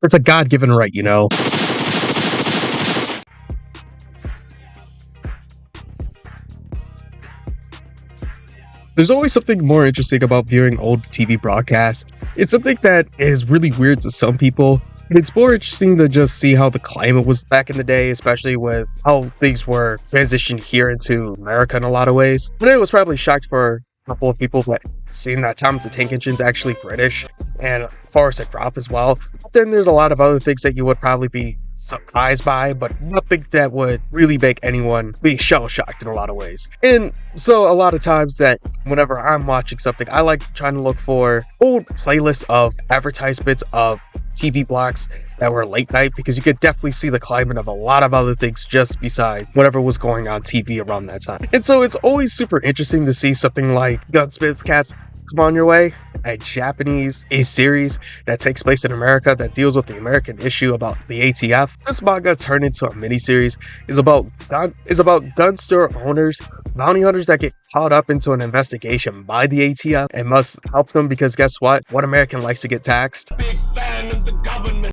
It's a God-given right, you know? There's always something more interesting about viewing old TV broadcasts. It's something that is really weird to some people. And it's more interesting to just see how the climate was back in the day, especially with how things were transitioned here into America in a lot of ways. And I was probably shocked for a couple of people that seeing that Thomas the Tank Engine's actually British and Forrest and Crop as well. But then there's a lot of other things that you would probably be surprised by, but nothing that would really make anyone be shell-shocked in a lot of ways. And so a lot of times that whenever I'm watching something, I like trying to look for old playlists of advertisements of TV blocks that were late night, because you could definitely see the climate of a lot of other things just besides whatever was going on TV around that time. And so it's always super interesting to see something like Gunsmith Cats Come On Your Way, a series that takes place in America that deals with the American issue about the ATF. This manga turned into a miniseries is about gun store owners, bounty hunters that get caught up into an investigation by the ATF and must help them because guess what? What American likes to get taxed? Big fan of the government.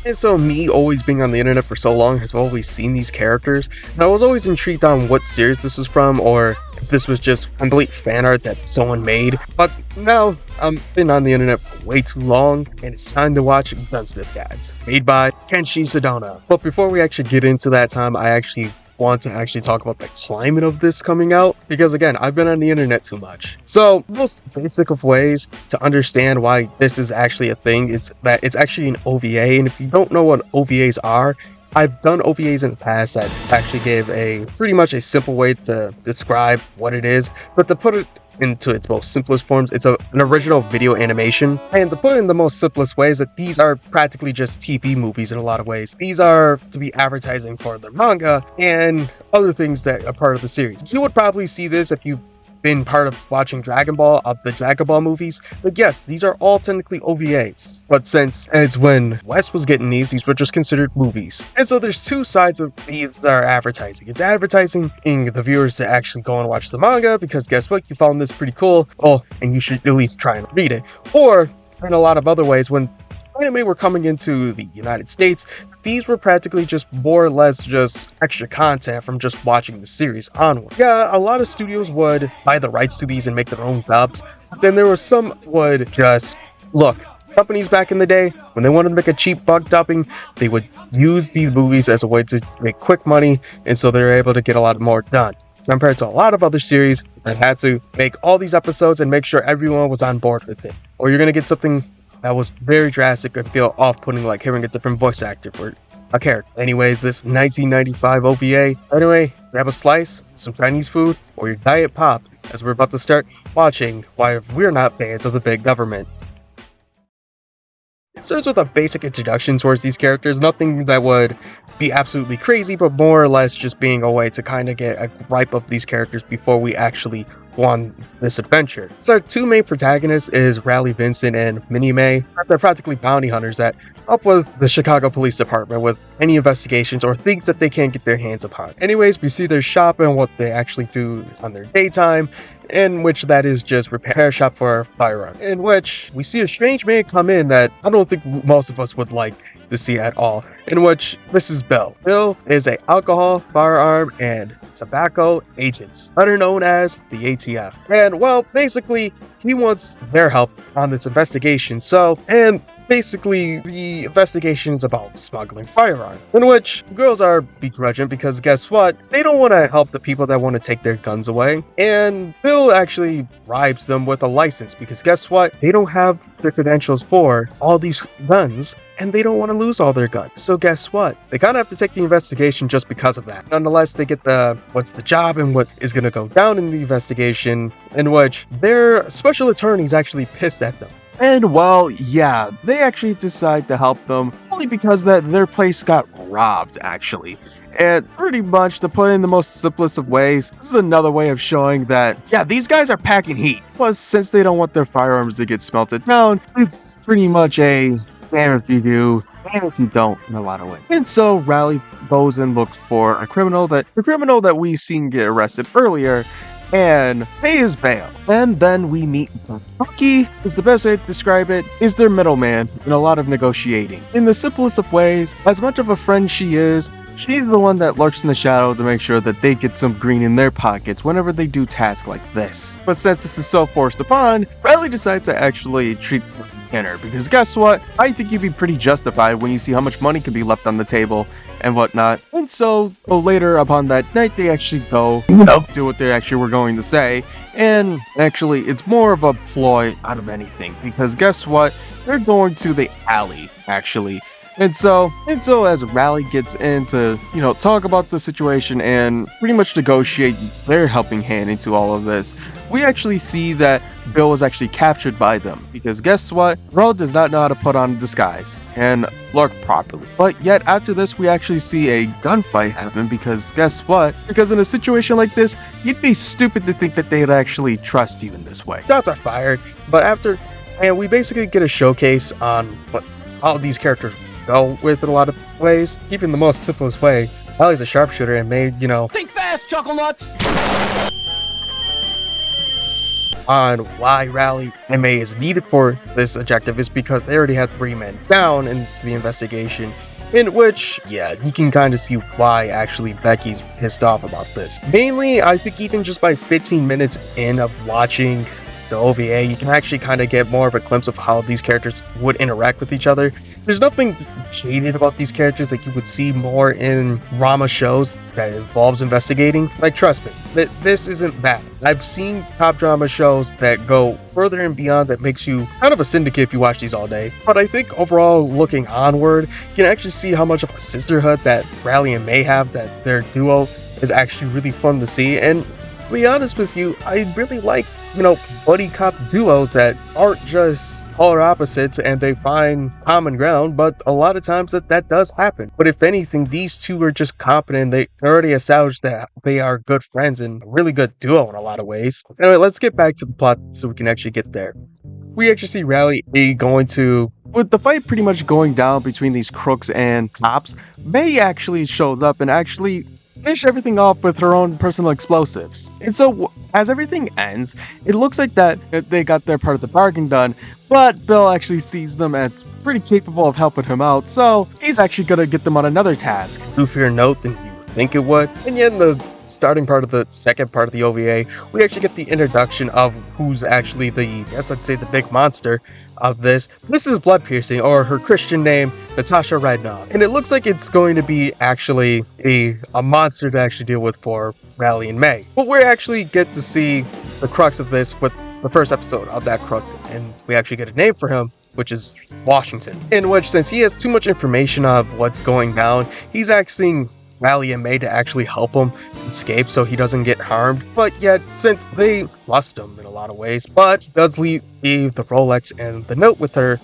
And so me always being on the internet for so long has always seen these characters, and I was always intrigued on what series this was from or if this was just complete fan art that someone made. But now I've been on the internet for way too long and it's time to watch Gunsmith Cats, made by Kenshi Sedona. But before we actually get into that time, I actually want to talk about the climate of this coming out, because again, I've been on the internet too much. So most basic of ways to understand why this is actually a thing is that it's actually an OVA, and if you don't know what OVAs are, I've done OVAs in the past that actually gave a pretty much a simple way to describe what it is, but to put it into its most simplest forms, it's an original video animation. And to put it in the most simplest ways, that these are practically just TV movies in a lot of ways. These are to be advertising for their manga and other things that are part of the series. You would probably see this if you've been part of watching Dragon Ball, the Dragon Ball movies, but yes, these are all technically OVAs. But since it's when West was getting these were just considered movies. And so there's two sides of these that are advertising. It's advertising the viewers to actually go and watch the manga, because guess what, you found this pretty cool, oh, and you should at least try and read it. Or in a lot of other ways, when anime were coming into the United States, these were practically just more or less just extra content from just watching the series onward. Yeah, a lot of studios would buy the rights to these and make their own dubs, but then there were some would just look. Companies back in the day, when they wanted to make a cheap buck dubbing, they would use these movies as a way to make quick money, and so they were able to get a lot more done, compared to a lot of other series that had to make all these episodes and make sure everyone was on board with it. Or you're gonna get something that was very drastic and feel off-putting, like hearing a different voice actor for a character. Anyways, this 1995 OVA. Anyway, grab a slice, some Chinese food, or your diet pop, as we're about to start watching Why We're Not Fans of the Big Government. It starts with a basic introduction towards these characters, nothing that would be absolutely crazy, but more or less just being a way to kind of get a gripe of these characters before we actually go on this adventure. So our two main protagonists is Raleigh Vincent and Minnie May. They're practically bounty hunters that help with the Chicago Police Department with any investigations or things that they can't get their hands upon. Anyways, we see their shop and what they actually do on their daytime, in which that is just repair shop for a firearm, in which we see a strange man come in that I don't think most of us would like to see at all, in which this is Bill. Bill is a alcohol, firearm, and tobacco agent, better known as the ATF. And well, basically, he wants their help on this investigation. Basically, the investigation is about smuggling firearms, in which girls are begrudging because guess what? They don't want to help the people that want to take their guns away. And Bill actually bribes them with a license because guess what? They don't have the credentials for all these guns and they don't want to lose all their guns. So guess what? They kind of have to take the investigation just because of that. Nonetheless, they get what's the job and what is going to go down in the investigation, in which their special attorney's actually pissed at them. And well, yeah, they actually decide to help them only because their place got robbed, actually. And pretty much, to put it in the most simplest of ways, this is another way of showing that, yeah, these guys are packing heat. Plus, since they don't want their firearms to get smelted down, it's pretty much a damn if you do, damn if you don't in a lot of ways. And so Raleigh goes and looks for the criminal that we've seen get arrested earlier, and May is Bale. And then we meet Bucky, is the best way to describe it, is their middleman in a lot of negotiating. In the simplest of ways, as much of a friend she is, she's the one that lurks in the shadow to make sure that they get some green in their pockets whenever they do tasks like this. But since this is so forced upon, Riley decides to actually treat her for dinner, because guess what? I think you'd be pretty justified when you see how much money can be left on the table and whatnot. And so later upon that night, they actually go, do what they actually were going to say. And actually, it's more of a ploy out of anything, because guess what? They're going to the alley, actually. And so as Riley gets in to, talk about the situation and pretty much negotiate their helping hand into all of this, we actually see that Bill was actually captured by them. Because guess what? Ro does not know how to put on a disguise and lurk properly. But yet after this, we actually see a gunfight happen, because guess what? Because in a situation like this, you'd be stupid to think that they'd actually trust you in this way. Shots are fired, but and we basically get a showcase on what all these characters go with in a lot of ways. Keeping the most simplest way, Riley's a sharpshooter and made, Think fast, Chuckle Nuts! On why Riley and May is needed for this objective is because they already had 3 men down into the investigation, in which, you can kind of see why actually Becky's pissed off about this. Mainly, I think even just by 15 minutes in of watching the OVA, you can actually kind of get more of a glimpse of how these characters would interact with each other. There's nothing jaded about these characters like you would see more in drama shows that involves investigating. Like, trust me, this isn't bad. I've seen top drama shows that go further and beyond that makes you kind of a syndicate if you watch these all day. But I think overall, looking onward, you can actually see how much of a sisterhood that Riley and May have, that their duo is actually really fun to see. And to be honest with you, I really like, buddy cop duos that aren't just polar opposites and they find common ground, but a lot of times that does happen. But if anything, these two are just competent. They already established that they are good friends and a really good duo in a lot of ways. Anyway, let's get back to the plot so we can actually get there. We actually see Riley with the fight pretty much going down between these crooks and cops. May actually shows up and actually finish everything off with her own personal explosives. And so as everything ends, it looks like that they got their part of the bargain done, but Bill actually sees them as pretty capable of helping him out, so he's actually gonna get them on another task. Goofier note than you would think it would. And yet in the starting part of the second part of the OVA, we actually get the introduction of who's actually the big monster of this. This is Blood Piercing, or her Christian name, Natasha Radnov. And it looks like it's going to be actually a monster to actually deal with for Riley and May. But we actually get to see the crux of this with the first episode of that crook, and we actually get a name for him, which is Washington. In which, since he has too much information of what's going down, he's asking Riley and May to actually help him escape so he doesn't get harmed. But yet, since they trust him in a lot of ways, but he does leave the Rolex and the note with her,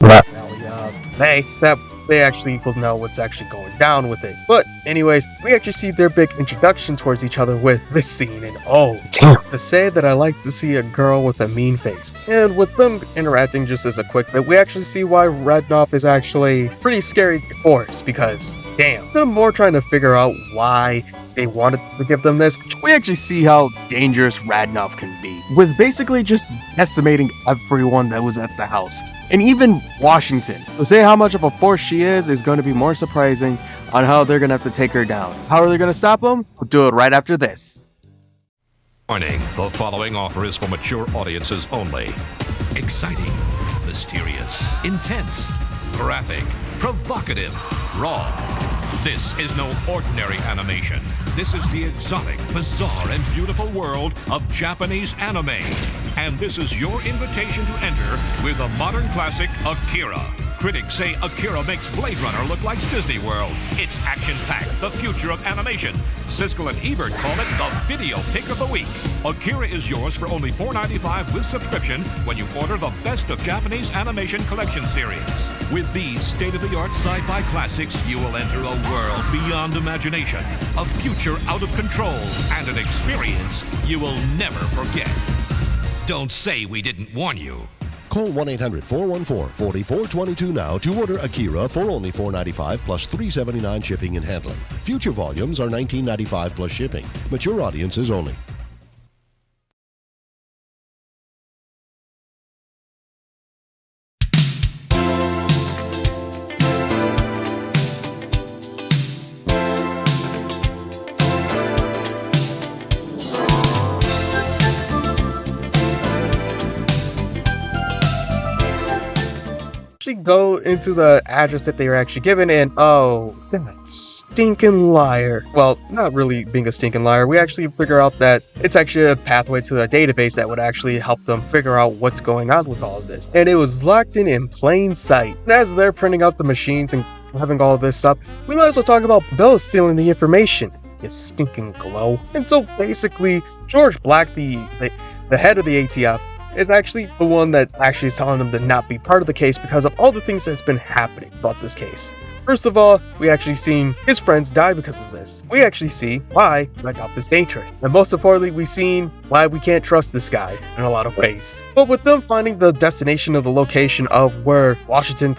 May, that they actually will know what's actually going down with it. But anyways, we actually see their big introduction towards each other with this scene, and to say that I like to see a girl with a mean face. And with them interacting just as a quick bit, we actually see why Radnov is actually pretty scary force, because damn, I'm more trying to figure out why they wanted to give them this. We actually see how dangerous Radnov can be, with basically just decimating everyone that was at the house. And even Washington. To say how much of a force she is going to be more surprising on how they're going to have to take her down. How are they going to stop them? We'll do it right after this. Warning, the following offer is for mature audiences only. Exciting, mysterious, intense, graphic, provocative, raw. This is no ordinary animation. This is the exotic, bizarre, and beautiful world of Japanese anime. And this is your invitation to enter with the modern classic Akira. Critics say Akira makes Blade Runner look like Disney World. It's action-packed, the future of animation. Siskel and Ebert call it the video pick of the week. Akira is yours for only $4.95 with subscription when you order the Best of Japanese Animation Collection Series. With these state-of-the-art sci-fi classics, you will enter a world beyond imagination, a future out of control, and an experience you will never forget. Don't say we didn't warn you. Call 1-800-414-4422 now to order Akira for only $4.95 plus $3.79 shipping and handling. Future volumes are $19.95 plus shipping. Mature audiences only. actually go into the address that they were actually given, and oh, that stinking liar. Well, not really being a stinking liar. We actually figure out that it's actually a pathway to a database that would actually help them figure out what's going on with all of this. And it was locked in plain sight. And as they're printing out the machines and having all of this up, we might as well talk about Bill stealing the information. You stinking glow. And so basically, George Black, the head of the ATF, is actually the one that actually is telling them to not be part of the case because of all the things that's been happening about this case. First of all, we actually seen his friends die because of this. We actually see why Redknapp is dangerous. And most importantly, we seen why we can't trust this guy in a lot of ways. But with them finding the destination of the location of where Washington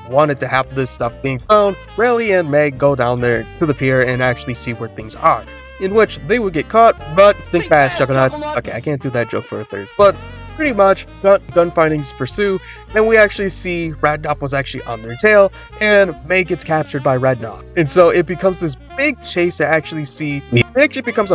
wanted to have this stuff being found, Riley and Meg go down there to the pier and actually see where things are, in which they would get caught, but think fast, Juggernaut. Okay, I can't do that joke for a third, but pretty much gun findings pursue, and we actually see Redknapp was actually on their tail, and May gets captured by Redknapp. And so it becomes this big chase to actually see, it actually becomes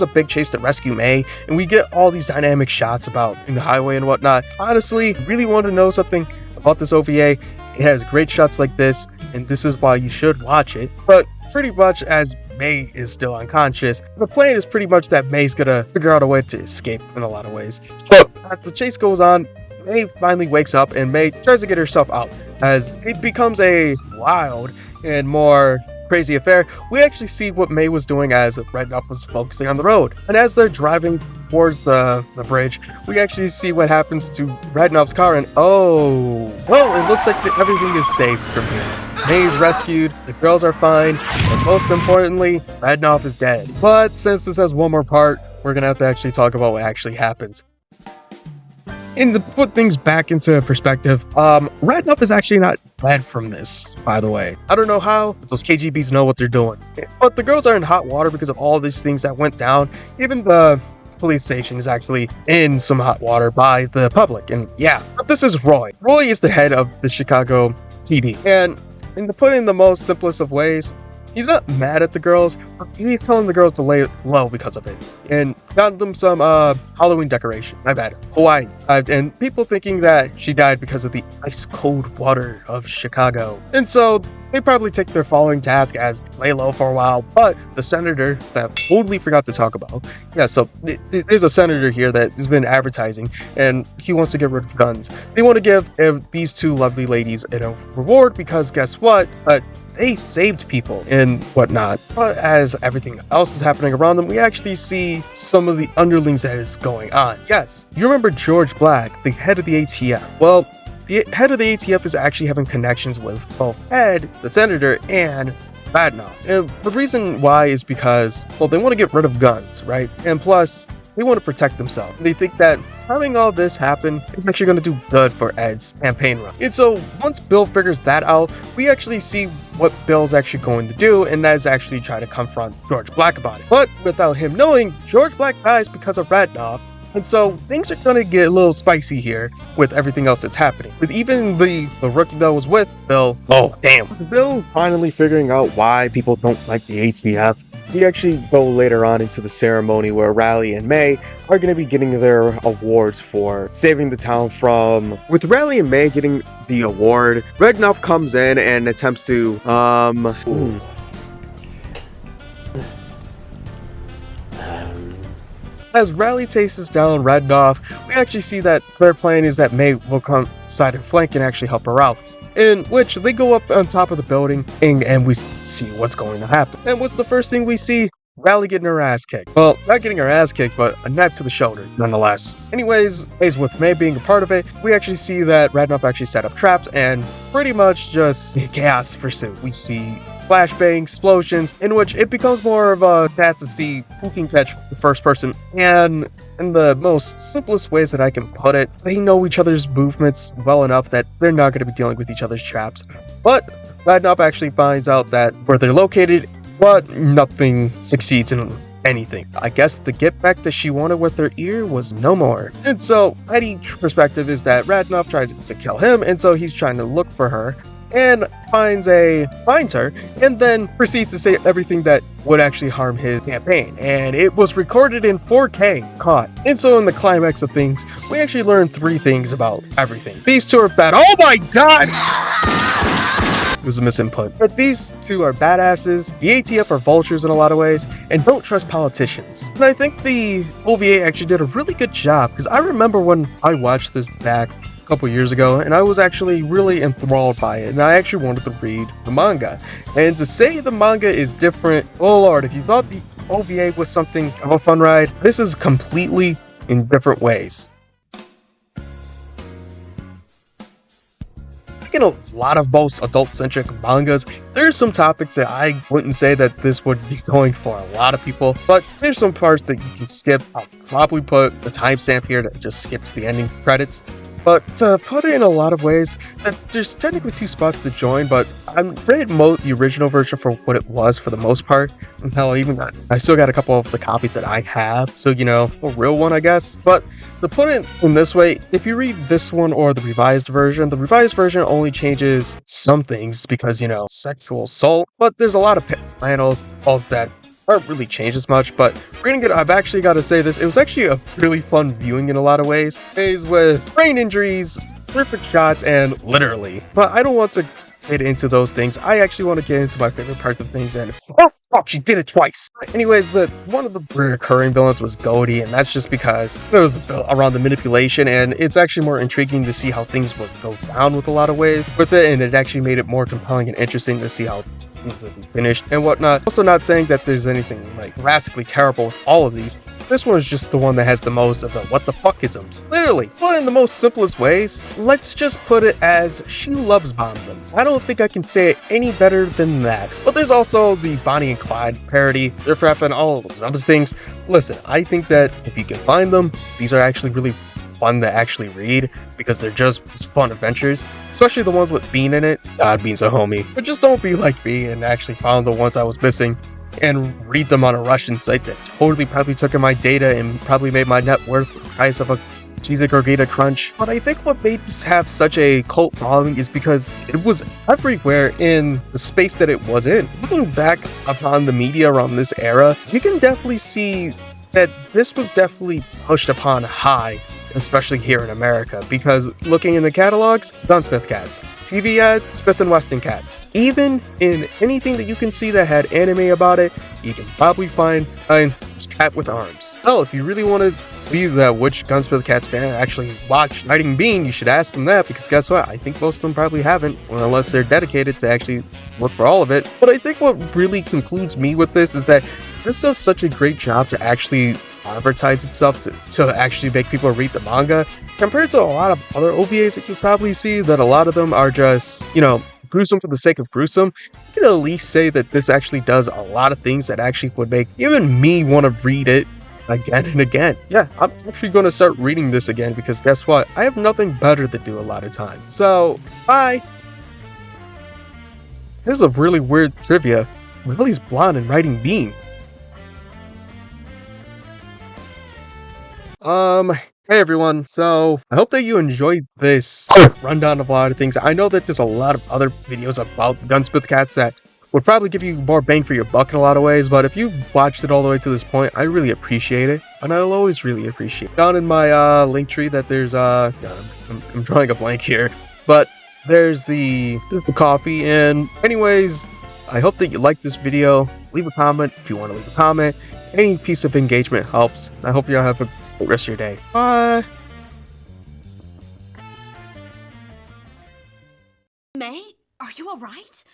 a big chase to rescue May, and we get all these dynamic shots about in the highway and whatnot. Honestly, really want to know something about this OVA. It has great shots like this, and this is why you should watch it. But pretty much as May is still unconscious, the plan is pretty much that May's gonna figure out a way to escape in a lot of ways. But as the chase goes on, May finally wakes up and May tries to get herself out. As it becomes a wild and more crazy affair, we actually see what May was doing as Redknapp was focusing on the road. And as they're driving towards the bridge, we actually see what happens to Redknapp's car, and oh, well, it looks like everything is safe from here. May's rescued, the girls are fine, and most importantly, Redknapp is dead. But since this has one more part, we're gonna have to actually talk about what actually happens. And to put things back into perspective, Redknapp is actually not dead from this, by the way. I don't know how, but those KGBs know what they're doing. But the girls are in hot water because of all these things that went down. Even the police station is actually in some hot water by the public, and yeah. But this is Roy. Roy is the head of the Chicago PD, and to put it in the most simplest of ways, he's not mad at the girls, but he's telling the girls to lay low because of it, and got them some Halloween decoration. My bad, Hawaii. And people thinking that she died because of the ice cold water of Chicago. And so they probably take their following task as lay low for a while, but the senator that totally forgot to talk about. Yeah, so there's a senator here that has been advertising, and he wants to get rid of guns. They want to give these two lovely ladies a reward because guess what? They saved people and whatnot. But as everything else is happening around them, we actually see some of the underlings that is going on. Yes, you remember George Black, the head of the ATF. Well, the head of the ATF is actually having connections with both Ed, the senator, and Redknapp. And the reason why is because, well, they want to get rid of guns, right? And plus, they want to protect themselves. They think that having all this happen is actually going to do good for Ed's campaign run. And so once Bill figures that out, we actually see what Bill's actually going to do, and that is actually try to confront George Black about it. But without him knowing, George Black dies because of Redknapp. And so things are going to get a little spicy here with everything else that's happening. With even the rookie that was with Bill, oh damn. Bill finally figuring out why people don't like the ATF. We actually go later on into the ceremony where Riley and May are going to be getting their awards for saving the town from... With Riley and May getting the award, Redknapp comes in and attempts to, As Riley chases down Redknapp, we actually see that their plan is that May will come side and flank and actually help her out. In which they go up on top of the building and we see what's going to happen. And what's the first thing we see? Riley getting her ass kicked. Well, not getting her ass kicked, but a knife to the shoulder, nonetheless. Anyways, as with May being a part of it, we actually see that Redknapp actually set up traps and pretty much just chaos pursuit. We see flashbangs, explosions, in which it becomes more of a task to see who can catch the first person. And in the most simplest ways that I can put it, they know each other's movements well enough that they're not going to be dealing with each other's traps. But Redknapp actually finds out that where they're located, but nothing succeeds in anything. I guess the get back that she wanted with her ear was no more. And so Eddie's perspective is that Redknapp tried to kill him, and so he's trying to look for her. and finds her, and then proceeds to say everything that would actually harm his campaign. And it was recorded in 4K, caught. And so in the climax of things, we actually learned 3 things about everything. These 2 are bad. Oh my god! It was a misinput. But these 2 are badasses, the ATF are vultures in a lot of ways, and don't trust politicians. And I think the OVA actually did a really good job, because I remember when I watched this back a couple years ago, and I was actually really enthralled by it, and I actually wanted to read the manga. And to say the manga is different, oh lord, if you thought the OVA was something of a fun ride, this is completely in different ways. In a lot of most adult-centric mangas, there's some topics that I wouldn't say that this would be going for a lot of people, but there's some parts that you can skip. I'll probably put the timestamp here that just skips the ending credits. But to put it in a lot of ways, there's technically 2 spots to join, but I'm read the original version for what it was for the most part. Hell, I still got a couple of the copies that I have, so a real one, I guess. But to put it in this way, if you read this one or the revised version only changes some things because, sexual assault, but there's a lot of panels that aren't really changed as much. But reading it, I've actually got to say this, it was actually a really fun viewing in a lot of ways. Days with brain injuries, perfect shots, and literally. But I don't want to get into those things. I actually want to get into my favorite parts of things, and oh fuck, she did it twice. Anyways, one of the recurring villains was Goldie, and that's just because it was around the manipulation, and it's actually more intriguing to see how things would go down with a lot of ways with it, and it actually made it more compelling and interesting to see how things would be finished and whatnot. Also, not saying that there's anything like drastically terrible with all of these. This one is just the one that has the most of the what the fuckisms. Literally, but in the most simplest ways, let's just put it as she loves bomb them. I don't think I can say it any better than that. But there's also the Bonnie and Clyde parody, their frap, and all of those other things. Listen, I think that if you can find them, these are actually really fun to actually read because they're just fun adventures, especially the ones with Bean in it. God, Bean's a homie. But just don't be like me and actually found the ones I was missing and read them on a Russian site that totally probably took in my data and probably made my net worth the price of a cheesy Gorgata Crunch. But I think what made this have such a cult following is because it was everywhere in the space that it was in. Looking back upon the media around this era, you can definitely see that this was definitely pushed upon high, especially here in America, because looking in the catalogs, Gunsmith Cats, TV ads, Smith & Wesson Cats. Even in anything that you can see that had anime about it, you can probably find a cat with arms. Hell, if you really want to see that which Gunsmith Cats fan actually watched Knighting Bean, you should ask them that, because guess what? I think most of them probably haven't, unless they're dedicated to actually look for all of it. But I think what really concludes me with this is that this does such a great job to actually advertise itself to actually make people read the manga, compared to a lot of other OVAs that you probably see that a lot of them are just, gruesome for the sake of gruesome. You can at least say that this actually does a lot of things that actually would make even me want to read it again and again. Yeah, I'm actually going to start reading this again because guess what? I have nothing better to do a lot of times. So, bye! Here's a really weird trivia. Lily's blonde and Writing Bean. Hey everyone, so I hope that you enjoyed this rundown of a lot of things. I know that there's a lot of other videos about Gunsmith Cats that would probably give you more bang for your buck in a lot of ways, but if you watched it all the way to this point, I really appreciate it, and I'll always really appreciate it. Down in my link tree that there's I'm drawing a blank here, but there's the coffee, and anyways, I hope that you liked this video. Leave a comment if you want to leave a comment. Any piece of engagement helps. I hope y'all have a great rest of your day. Bye! May, are you alright?